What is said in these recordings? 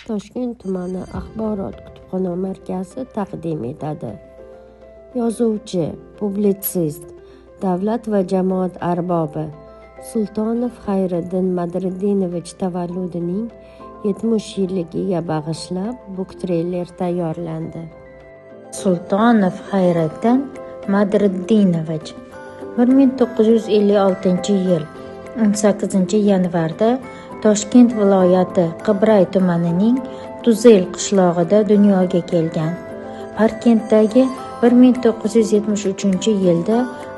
Toshkent tumani axborot kutubxona markazi taqdim etadi. Yozuvchi, publitsist, davlat va jamoat arbobi Sultonov Xayriddin Madriddinovich tavalludining 70 yilligiga bag'ishlab buktreyler tayyorlandi. Sultonov Xayriddin Madriddinovich 1956-yil 18-yanvarda Toshkent viloyati Qibray tumanining Tuzel qishlog'ida dunyoga kelgan. Parkentdagi 1973-yilda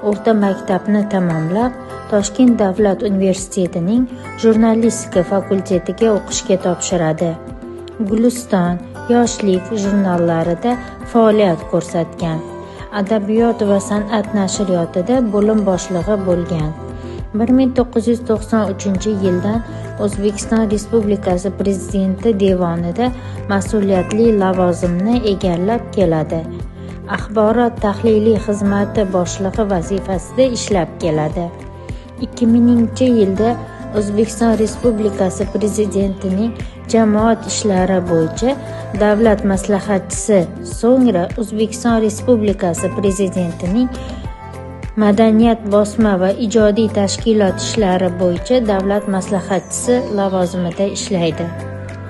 o'rta maktabni tamomlab, Toshkent davlat universitetining jurnalistika fakultetiga o'qishga topshiradi. Guliston, Yoshlik jurnallarida faoliyat ko'rsatgan. Adabiyot va san'at nashriyotida bo'lim boshlig'i bo'lgan. 1993-yildan O'zbekiston Respublikasi Prezidenti devonida mas'uliyatli lavozimni egallab keladi. Axborot tahliliy xizmati boshlig'i vazifasida ishlab keladi. 2000-yilda O'zbekiston Respublikasi Prezidentining jamoat ishlari bo'yicha davlat maslahatchisi, so'ngra O'zbekiston Respublikasi Prezidentining madaniyat bosma va ijodiy tashkilot ishlari bo'yicha davlat maslahatchisi lavozimida ishlaydi.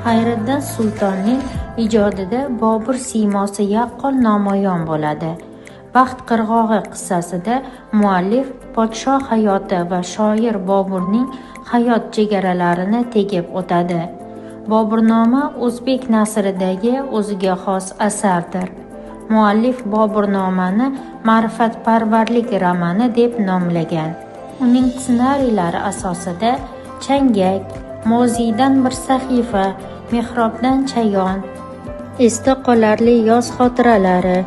Xayriddin Sultonning ijodida Bobur siymosi yaqqol namoyon bo'ladi. Baxt qirg'og'i qissasida muallif podshoh hayoti va shoir Boburning hayot chegaralarini tegib o'tadi. Boburnoma o'zbek nasridagi o'ziga xos asardir. Muallif Boburnomani ma'rifatparvarlik romani deb nomlagan. Uning ssenariylari asosida Changak, Moziydan bir sahifa, Mehrobdan chayon, Esda qolarli yoz xotiralari,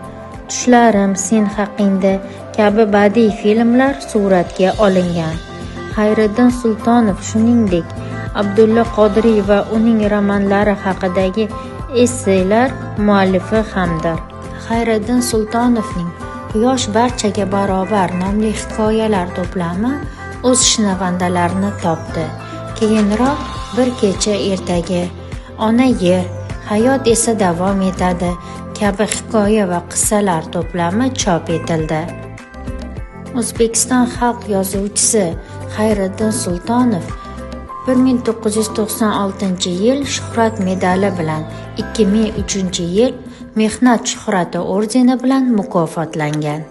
Tushlarim sen haqingda kabi badiiy filmlar suratga olingan. Xayriddin Sultonov shuningdek Abdulla Qodiriy va uning romanlari haqidagi esselar muallifi hamdir. Xayriddin Sultonovning Quyosh barchaga barobar nomli hikoyalar to'plami o'z shinavandalarini topdi. Keyinroq Bir kecha ertaga, Ona yer, Hayot esa davom etadi kabi hikoya va qissalar to'plami chop etildi. O'zbekiston xalq yozuvchisi Xayriddin Sultonov 1996-yil Shuhrat medali bilan, 2003-yil Mehnat shuhrati ordeni bilan mukofotlangan.